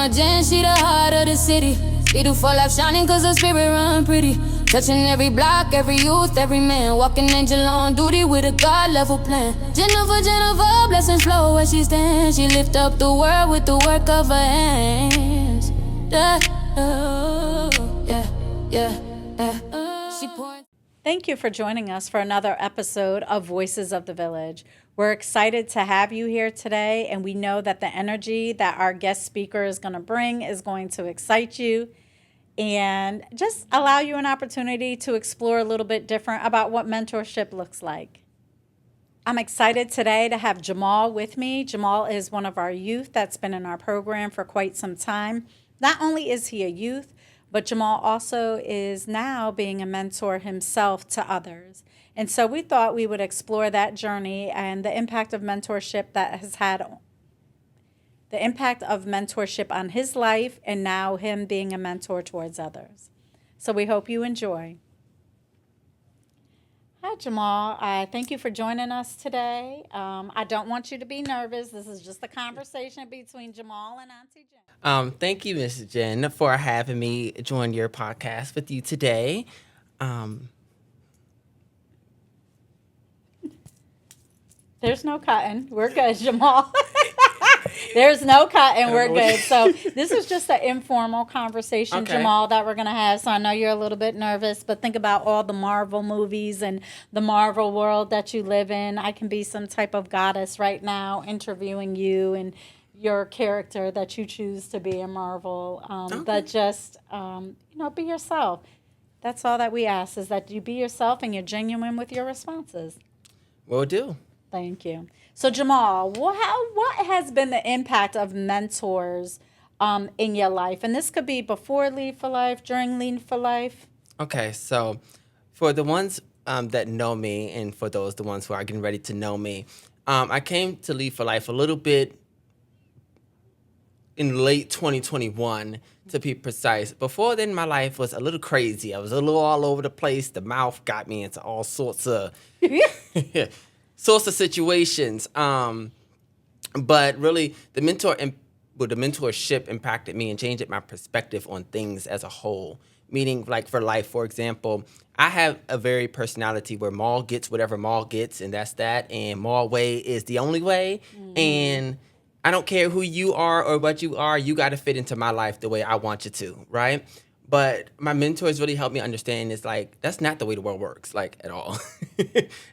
my Jen, she the heart of the city. Speed for life shining cause her spirit run pretty. Touching every block, every youth, every man. Walking angel on duty with a God level plan. Jennifer, blessings flow where she stands. She lift up the world with the work of her hands. Yeah, She pouring. Thank you for joining us for another episode of Voices of the Village. We're excited to have you here today, and we know that the energy that our guest speaker is going to bring is going to excite you and just allow you an opportunity to explore a little bit different about what mentorship looks like. I'm excited today to have Jamal with me. Jamal is one of our youth that's been in our program for quite some time. Not only is he a youth, but Jamal also is now being a mentor himself to others. And so we thought we would explore that journey and the impact of mentorship that has had the impact of mentorship on his life and now him being a mentor towards others. So we hope you enjoy. Hi, Jamal. Thank you for joining us today. I don't want you to be nervous. This is just a conversation between Jamal and Auntie Jen. Thank you, Miss Jen, for having me join your podcast with you today. There's no cutting. We're good, Jamal. There's no cutting. We're good. So this is just an informal conversation, okay, Jamal, that we're going to have. So I know you're a little bit nervous, but think about all the Marvel movies and the Marvel world that you live in. I can be some type of goddess right now interviewing you and your character that you choose to be in Marvel. Okay. But just, be yourself. That's all that we ask, is that you be yourself and you're genuine with your responses. Will do. Thank you. So, Jamal, what has been the impact of mentors in your life? And this could be before Lead for Life, during Lead for Life. Okay, so for the ones that know me and for the ones who are getting ready to know me, I came to Lead for Life a little bit in late 2021, to be precise. Before then, my life was a little crazy. I was a little all over the place. The mouth got me into all sorts of... situations, but really the mentorship impacted me and changed my perspective on things as a whole. Meaning, like for life, for example, I have a very personality where Maul gets whatever Maul gets, and that's that. And Maul way is the only way. Mm-hmm. And I don't care who you are or what you are. You got to fit into my life the way I want you to, right? But my mentors really helped me understand it's like that's not the way the world works, like at all.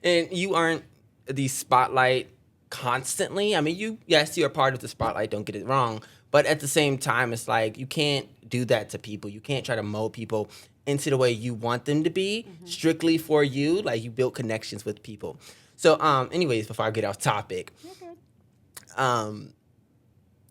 And you aren't the spotlight constantly. I mean, you're a part of the spotlight, don't get it wrong. But at the same time, it's like you can't do that to people. You can't try to mold people into the way you want them to be, strictly for you. Like, you build connections with people. So, anyways, before I get off topic,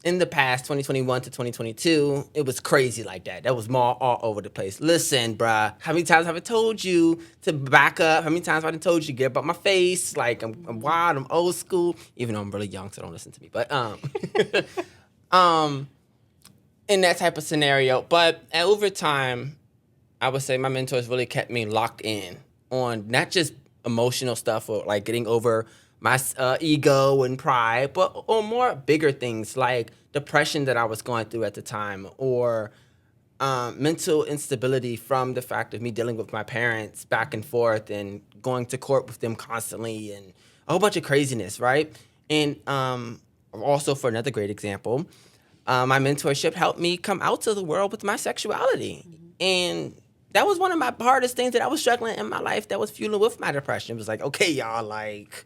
in the past, 2021 to 2022, it was crazy like that. That was more all over the place. Listen, bruh, how many times have I told you to back up? How many times have I told you to get up out my face? Like, I'm wild, I'm old school, even though I'm really young, so don't listen to me. But, in that type of scenario. But over time, I would say my mentors really kept me locked in on not just emotional stuff or like getting over my ego and pride, but on more bigger things like depression that I was going through at the time, or mental instability from the fact of me dealing with my parents back and forth and going to court with them constantly and a whole bunch of craziness, right? And also, for another great example, my mentorship helped me come out to the world with my sexuality. And that was one of my hardest things that I was struggling in my life that was fueling with my depression. It was like, okay, y'all, like,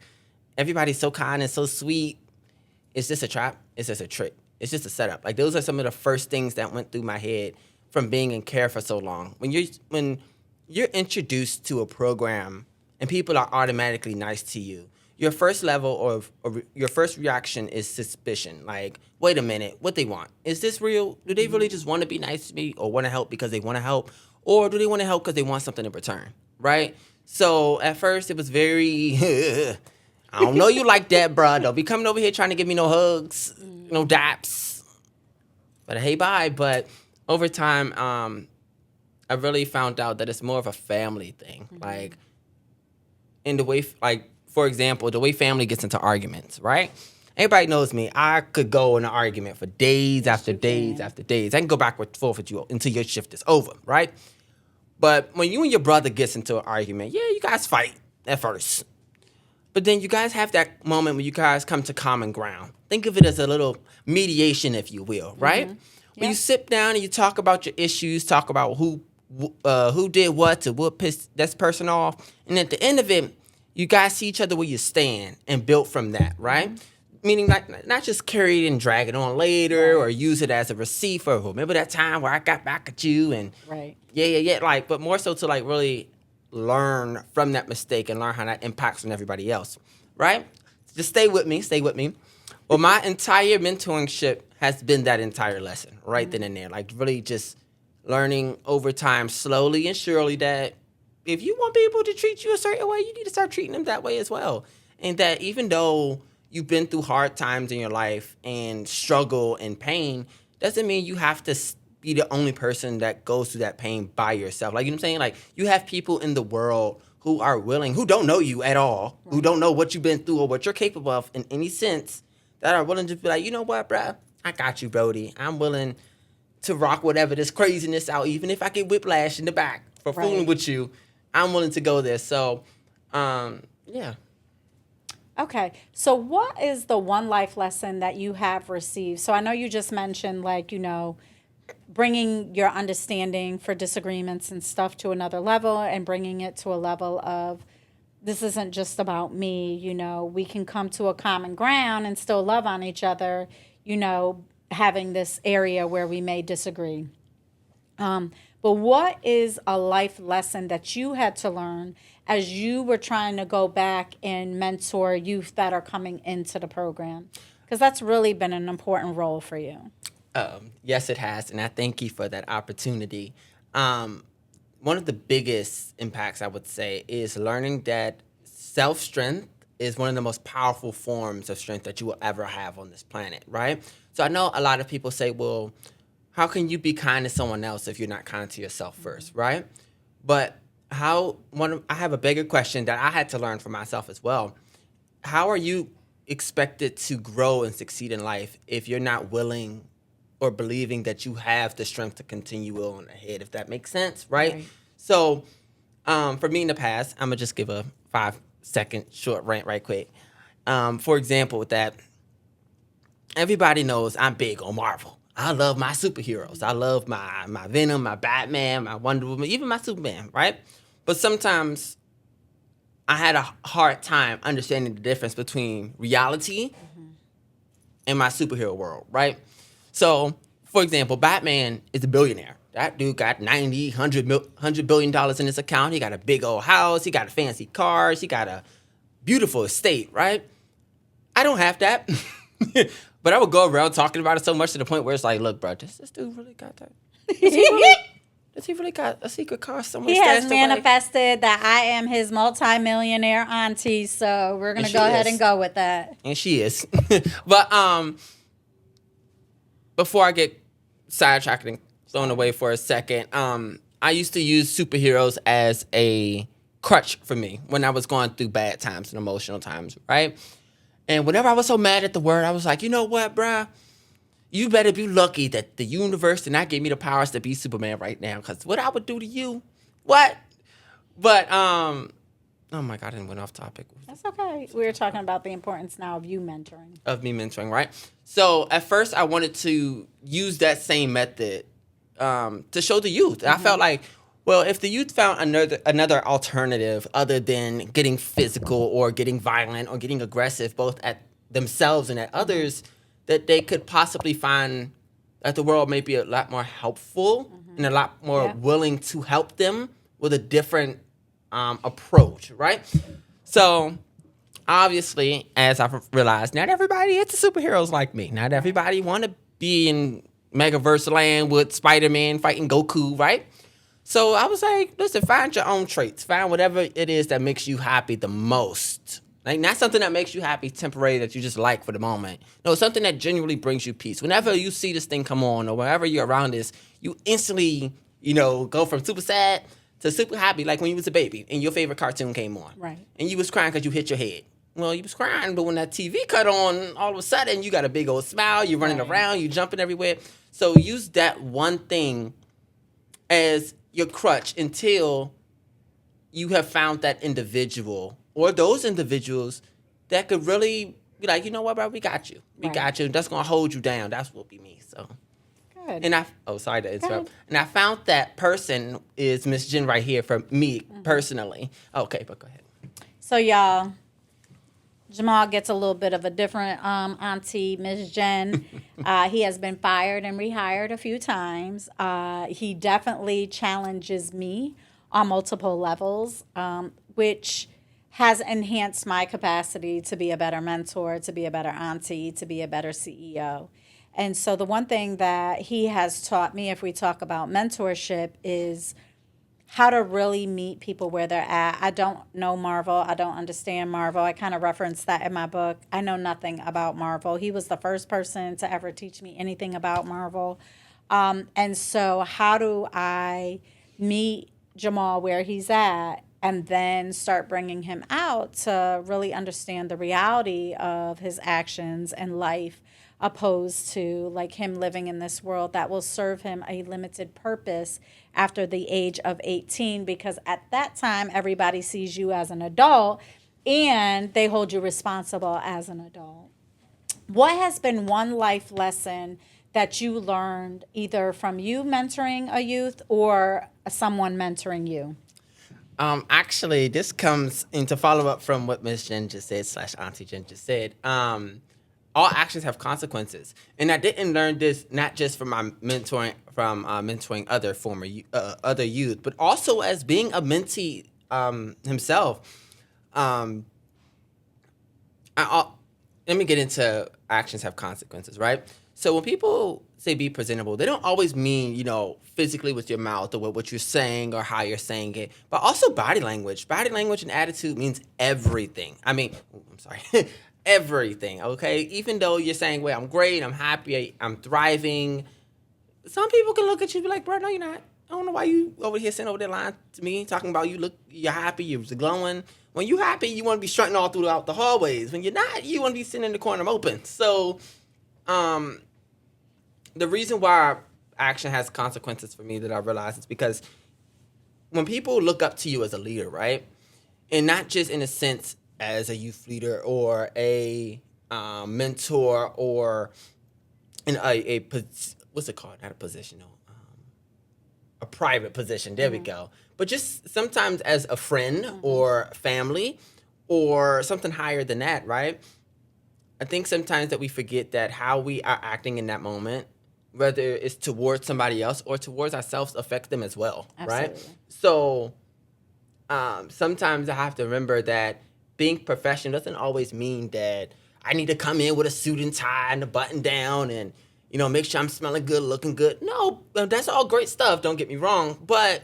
everybody's so kind and so sweet. Is this a trap? Is this a trick? It's just a setup. Like, those are some of the first things that went through my head from being in care for so long. When you're introduced to a program and people are automatically nice to you, your first level or your first reaction is suspicion. Like, wait a minute, what they want? Is this real? Do they really just want to be nice to me or want to help because they want to help? Or do they want to help because they want something in return, right? So at first it was very, I don't know you like that, bro. Don't be coming over here trying to give me no hugs, no daps. But hey, bye. But over time, I really found out that it's more of a family thing. Like, in the way, like, for example, the way family gets into arguments, right? Everybody knows me. I could go in an argument for days after days can. after days. I can go back and forth with you until your shift is over, right? But when you and your brother gets into an argument, yeah, you guys fight at first. But then you guys have that moment when you guys come to common ground. Think of it as a little mediation, if you will, right? When you sit down and you talk about your issues, talk about who did what to what pissed this person off, and at the end of it, you guys see each other where you stand and build from that, right? Meaning not just carry it and drag it on later or use it as a receipt for, remember that time where I got back at you and yeah, like, but more so to like really learn from that mistake and learn how that impacts on everybody else, right? Just stay with me. Well, my entire mentorship has been that entire lesson right then and there, like really just learning over time, slowly and surely, that if you want people to treat you a certain way, you need to start treating them that way as well. And that even though you've been through hard times in your life and struggle and pain, doesn't mean you have to be the only person that goes through that pain by yourself. Like, you know what I'm saying? Like, you have people in the world who are willing, who don't know you at all, who don't know what you've been through or what you're capable of in any sense, that are willing to be like, you know what, bruh? I got you, Brody. I'm willing to rock whatever this craziness out, even if I get whiplash in the back for fooling with you. I'm willing to go there. So, yeah. Okay. So what is the one life lesson that you have received? So I know you just mentioned, like, you know, bringing your understanding for disagreements and stuff to another level and bringing it to a level of, this isn't just about me, you know, we can come to a common ground and still love on each other, you know, having this area where we may disagree. But what is a life lesson that you had to learn as you were trying to go back and mentor youth that are coming into the program? Because that's really been an important role for you. Yes, it has, and I thank you for that opportunity. One of the biggest impacts, I would say, is learning that self-strength is one of the most powerful forms of strength that you will ever have on this planet, right? So I know a lot of people say, well, how can you be kind to someone else if you're not kind to yourself first, right? But I have a bigger question that I had to learn for myself as well. How are you expected to grow and succeed in life if you're not willing or believing that you have the strength to continue on ahead, if that makes sense, right? So for me in the past, I'm going to just give a 5-second short rant right quick. For example, with that, everybody knows I'm big on Marvel. I love my superheroes. I love my Venom, my Batman, my Wonder Woman, even my Superman, right? But sometimes I had a hard time understanding the difference between reality and my superhero world, right? So, for example, Batman is a billionaire. That dude got $100 billion in his account. He got a big old house. He got fancy cars. He got a beautiful estate, right? I don't have that. But I would go around talking about it so much to the point where it's like, look, bro, does this dude really got that? Does he really got a secret car somewhere? He has manifested that I am his multimillionaire auntie, so we're going to go ahead and go with that. And she is. But before I get sidetracked and thrown away for a second, I used to use superheroes as a crutch for me when I was going through bad times and emotional times, right? And whenever I was so mad at the world, I was like, you know what, bruh? You better be lucky that the universe did not give me the powers to be Superman right now, because what I would do to you, what? But, oh my God, I didn't went off topic. That's okay. We were talking about the importance now of you mentoring. Of me mentoring, right? So at first I wanted to use that same method to show the youth. I felt like, well, if the youth found another alternative other than getting physical or getting violent or getting aggressive, both at themselves and at others, that they could possibly find that the world may be a lot more helpful and a lot more willing to help them with a different approach, right? So obviously, as I've realized, not everybody into superheroes like me. Not everybody want to be in Megaverse land with Spider-Man fighting Goku, right? So I was like, listen, find your own traits. Find whatever it is that makes you happy the most. Like, not something that makes you happy temporary that you just like for the moment. No, something that genuinely brings you peace. Whenever you see this thing come on or whenever you're around this, you instantly, go from super sad to super happy, like when you was a baby and your favorite cartoon came on. Right. And you was crying because you hit your head. well, you was crying, but when that TV cut on, all of a sudden you got a big old smile, you're running around, you jumping everywhere. So use that one thing as your crutch until you have found that individual or those individuals that could really be like, you know what, bro, we got you. We got you. That's going to hold you down. That's what be me. So. Good. And sorry to interrupt. And I found that person is Miss Jen right here for me personally. Okay, but go ahead. So y'all, Jamal gets a little bit of a different auntie, Miss Jen. He has been fired and rehired a few times. He definitely challenges me on multiple levels, which has enhanced my capacity to be a better mentor, to be a better auntie, to be a better CEO. And so the one thing that he has taught me, if we talk about mentorship, is how to really meet people where they're at. I don't know Marvel. I don't understand Marvel. I kind of referenced that in my book. I know nothing about Marvel. He was the first person to ever teach me anything about Marvel. And so how do I meet Jamal where he's at and then start bringing him out to really understand the reality of his actions and life, opposed to like him living in this world that will serve him a limited purpose after the age of 18, because at that time everybody sees you as an adult and they hold you responsible as an adult. What has been one life lesson that you learned either from you mentoring a youth or someone mentoring you? Actually, this comes into follow up from what Miss Jen just said / Auntie Jen just said. All actions have consequences, and I didn't learn this not just from my mentoring other other youth, but also as being a mentee himself. Let me get into actions have consequences, right? So when people say be presentable, they don't always mean, physically with your mouth or what you're saying or how you're saying it, but also body language. Body language and attitude means everything. I mean, I'm sorry, everything, okay? Even though you're saying, well, I'm great, I'm happy, I'm thriving, some people can look at you and be like, bro, no, you're not. I don't know why you over here sitting over there lying to me, talking about you're happy, you're glowing. When you're happy, you want to be strutting all throughout the hallways. When you're not, you want to be sitting in the corner open. So, the reason why action has consequences for me that I realize is because when people look up to you as a leader, right? And not just in a sense as a youth leader or a mentor or in what's it called? Not a positional, a private position. There we go. But just sometimes as a friend or family or something higher than that, right? I think sometimes that we forget that how we are acting in that moment, whether it's towards somebody else or towards ourselves, affects them as well, right? So sometimes I have to remember that being professional doesn't always mean that I need to come in with a suit and tie and a button down and, make sure I'm smelling good, looking good. No, that's all great stuff, don't get me wrong. But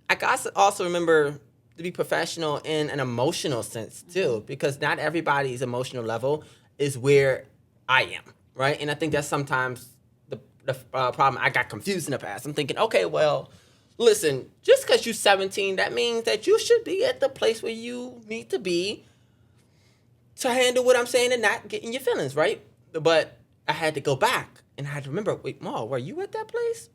I got to also remember to be professional in an emotional sense too, because not everybody's emotional level is where I am, right? And I think that's sometimes the problem. I got confused in the past. I'm thinking, okay, well, listen, just because you're 17, that means that you should be at the place where you need to be to handle what I'm saying and not get in your feelings, right? But I had to go back and I had to remember, wait, Ma, were you at that place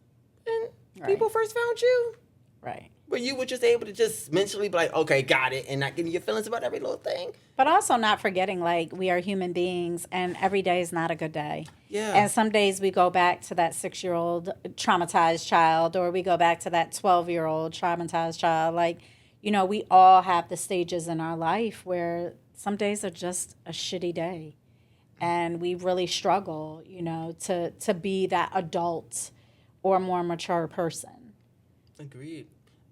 when people first found you? Right. Where you were just able to just mentally be like, okay, got it, and not getting your feelings about every little thing. But also not forgetting, like, we are human beings, and every day is not a good day. Yeah. And some days we go back to that 6-year-old traumatized child, or we go back to that 12-year-old traumatized child. Like, we all have the stages in our life where some days are just a shitty day. And we really struggle, to be that adult or more mature person. Agreed.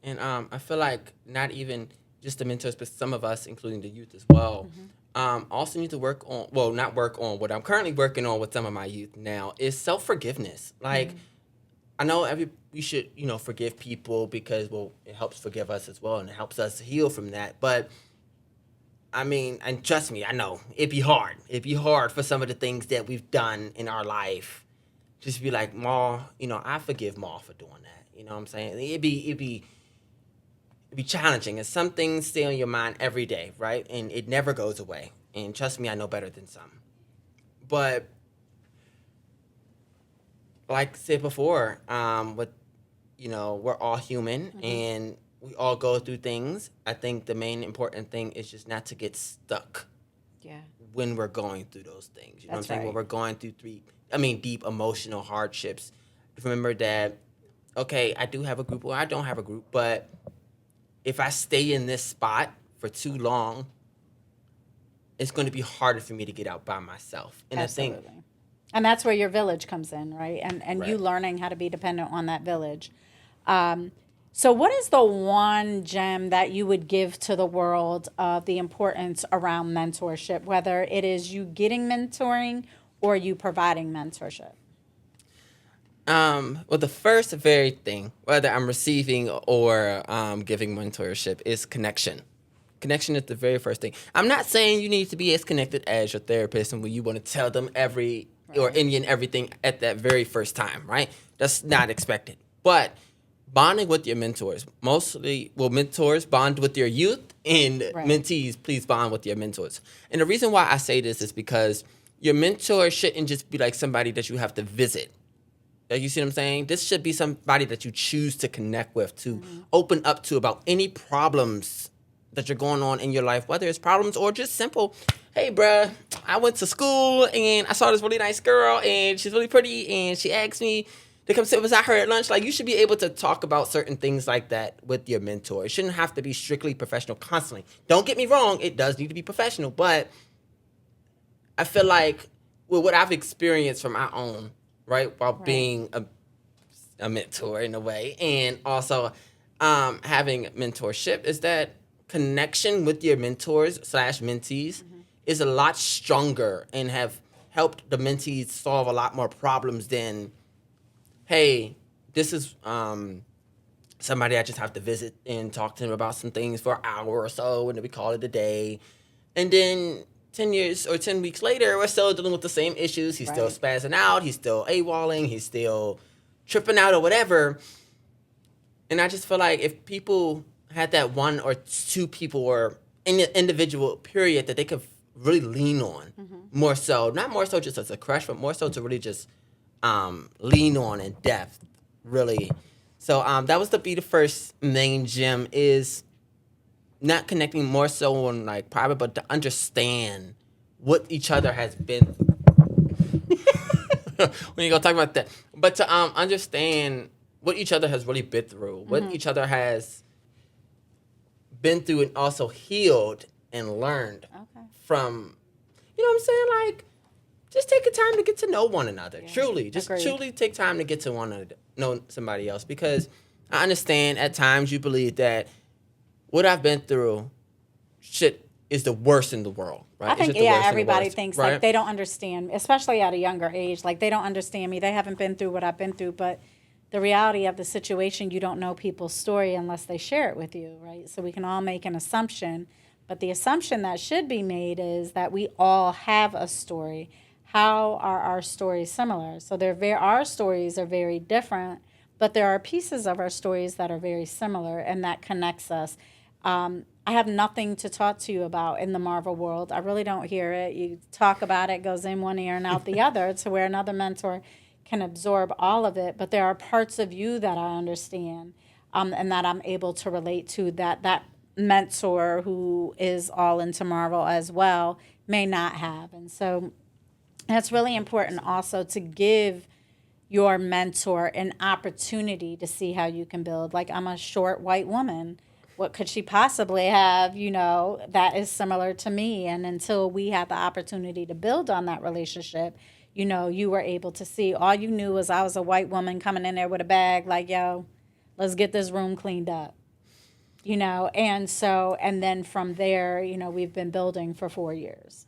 And I feel like not even just the mentors, but some of us, including the youth as well, also need to work on, not work on, what I'm currently working on with some of my youth now is self-forgiveness. Like, I know we should, forgive people because, it helps forgive us as well and it helps us heal from that. But, I mean, and trust me, I know, it'd be hard. It'd be hard for some of the things that we've done in our life. Just be like, Ma, I forgive Ma for doing that. You know what I'm saying? It'd be challenging, and some things stay on your mind every day, right? And it never goes away. And trust me, I know better than some. But like I said before, we're all human and we all go through things. I think the main important thing is just not to get stuck when we're going through those things. You know what I'm saying? Right. When we're going through deep emotional hardships. Remember that, okay, I do have a group or I don't have a group, but if I stay in this spot for too long, it's going to be harder for me to get out by myself. And Absolutely. I think, and that's where your village comes in, right? And Right. you learning how to be dependent on that village. So what is the one gem that you would give to the world of the importance around mentorship, whether it is you getting mentoring or you providing mentorship? well, the first very thing, whether I'm receiving or giving mentorship, is connection. Connection is the very first thing. I'm not saying you need to be as connected as your therapist and when you want to tell them or Indian everything at that very first time, right? That's not expected. But bonding with your mentors, mentors bond with your youth, and mentees, please bond with your mentors. And the reason why I say this is because your mentor shouldn't just be like somebody that you have to visit. You see what I'm saying? This should be somebody that you choose to connect with, to open up to about any problems that you're going on in your life, whether it's problems or just simple, hey, bruh, I went to school and I saw this really nice girl and she's really pretty and she asked me to come sit beside her at lunch. Like, you should be able to talk about certain things like that with your mentor. It shouldn't have to be strictly professional constantly. Don't get me wrong, it does need to be professional, but I feel like with what I've experienced from my own, right, while being a mentor in a way, and also having mentorship, is that connection with your mentors / mentees is a lot stronger and have helped the mentees solve a lot more problems than, hey, this is somebody I just have to visit and talk to them about some things for an hour or so, and then we call it a day. And then 10 years or 10 weeks later, we're still dealing with the same issues. He's still spazzing out. He's still AWOLing. He's still tripping out or whatever. And I just feel like if people had that one or two people or individual period that they could really lean on more so, not more so just as a crush, but more so to really just lean on in depth, really. So that was the first main gem, is not connecting more so on like private, but to understand what each other has been through. We ain't gonna talk about that. But to understand what each other has really been through, what each other has been through and also healed and learned from, you know what I'm saying? Like, just take the time to get to know one another. Yeah. Truly. Just truly take time to get to know somebody else. Because I understand at times you believe that what I've been through is the worst in the world, right? I think, everybody thinks like they don't understand, especially at a younger age. Like, they don't understand me. They haven't been through what I've been through. But the reality of the situation, you don't know people's story unless they share it with you, right? So we can all make an assumption. But the assumption that should be made is that we all have a story. How are our stories similar? So our stories are very different, but there are pieces of our stories that are very similar, and that connects us. I have nothing to talk to you about in the Marvel world. I really don't hear it. You talk about it, goes in one ear and out the other, to where another mentor can absorb all of it. But there are parts of you that I understand and that I'm able to relate to that mentor who is all into Marvel as well may not have. And so that's really important also, to give your mentor an opportunity to see how you can build. Like, I'm a short white woman. What could she possibly have, that is similar to me? And until we had the opportunity to build on that relationship, you were able to see. All you knew was I was a white woman coming in there with a bag like, yo, let's get this room cleaned up. And then from there, we've been building for 4 years.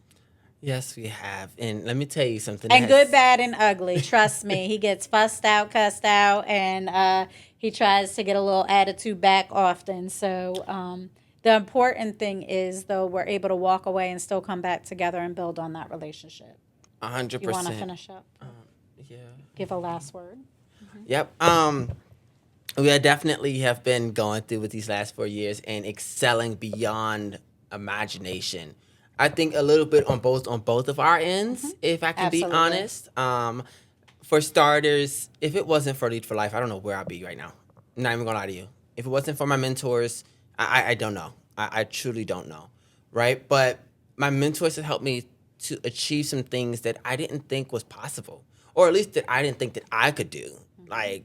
Yes, we have. And let me tell you something. And good, bad, and ugly. Trust me. He gets fussed out, cussed out, and he tries to get a little attitude back often. So the important thing is, though, we're able to walk away and still come back together and build on that relationship. 100%. You want to finish up? Yeah. Give a last word. Yep. We definitely have been going through with these last 4 years and excelling beyond imagination. I think a little bit on both of our ends, if I can Absolutely. be honest. For starters, if it wasn't for Lead for Life, I don't know where I'd be right now. I'm not even gonna lie to you. If it wasn't for my mentors, I don't know. I truly don't know, right? But my mentors have helped me to achieve some things that I didn't think was possible, or at least that I didn't think that I could do. Like,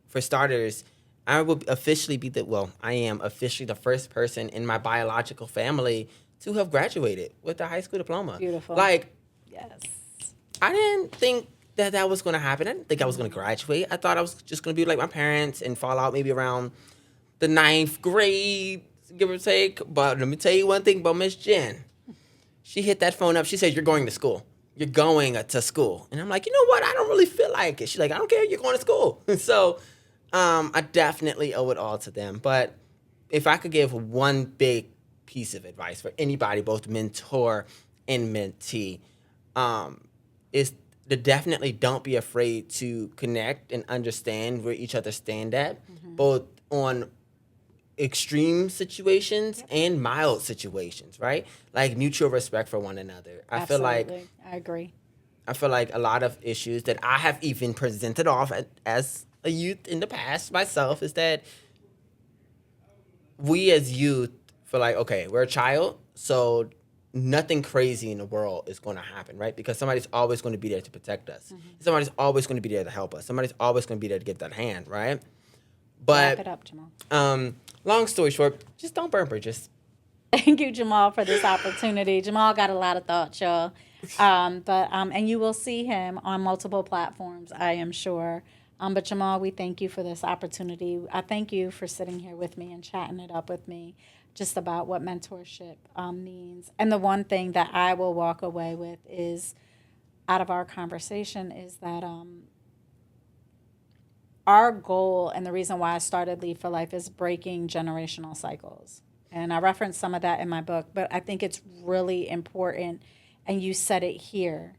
for starters, I am officially the first person in my biological family to have graduated with a high school diploma. Beautiful. Like, Yes. I didn't think that was going to happen. I didn't think I was going to graduate. I thought I was just going to be like my parents and fall out maybe around the 9th grade, give or take. But let me tell you one thing about Miss Jen. She hit that phone up. She said, "You're going to school. You're going to school." And I'm like, you know what? I don't really feel like it. She's like, "I don't care. You're going to school." So I definitely owe it all to them. But if I could give one big piece of advice for anybody, both mentor and mentee, is to definitely don't be afraid to connect and understand where each other stand at, both on extreme situations and mild situations, right? Like mutual respect for one another. I feel like I agree. I feel like a lot of issues that I have even presented off as a youth in the past myself is that we as youth feel like, okay, we're a child, so nothing crazy in the world is going to happen, right? Because somebody's always going to be there to protect us. Somebody's always going to be there to help us. Somebody's always going to be there to give that hand, right? But Wrap it up, Jamal. Long story short, just don't burn bridges. Thank you, Jamal, for this opportunity. Jamal got a lot of thoughts, y'all. And you will see him on multiple platforms, I am sure. But Jamal, we thank you for this opportunity. I thank you for sitting here with me and chatting it up with me just about what mentorship means. And the one thing that I will walk away with is, out of our conversation, is that our goal and the reason why I started Lead for Life is breaking generational cycles. And I reference some of that in my book, but I think it's really important, and you said it here.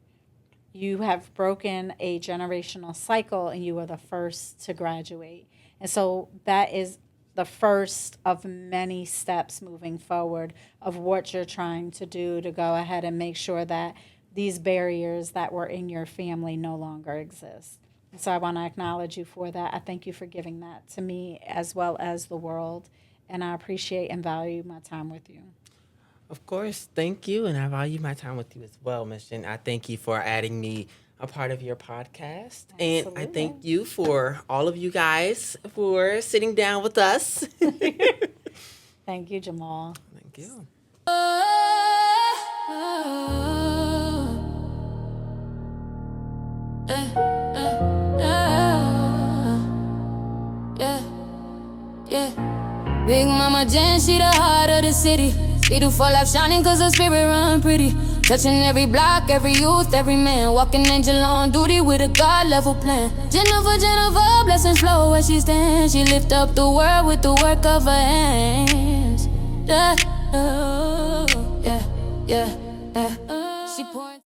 You have broken a generational cycle, and you are the first to graduate. And so that is the first of many steps moving forward of what you're trying to do to go ahead and make sure that these barriers that were in your family no longer exist. So I want to acknowledge you for that. I thank you for giving that to me as well as the world. And I appreciate and value my time with you. Of course, thank you. And I value my time with you as well, Ms. Jen. I thank you for adding me a part of your podcast. Absolutely. And I thank you for all of you guys for sitting down with us. Thank you, Jamal. Thank you. Big Mama Jen, she the heart of the city. Beautiful life shining cause her spirit run pretty. Touching every block, every youth, every man. Walking angel on duty with a God level plan. Jennifer, blessings flow where she stands. She lift up the world with the work of her hands. Yeah, yeah, yeah, yeah. She pouring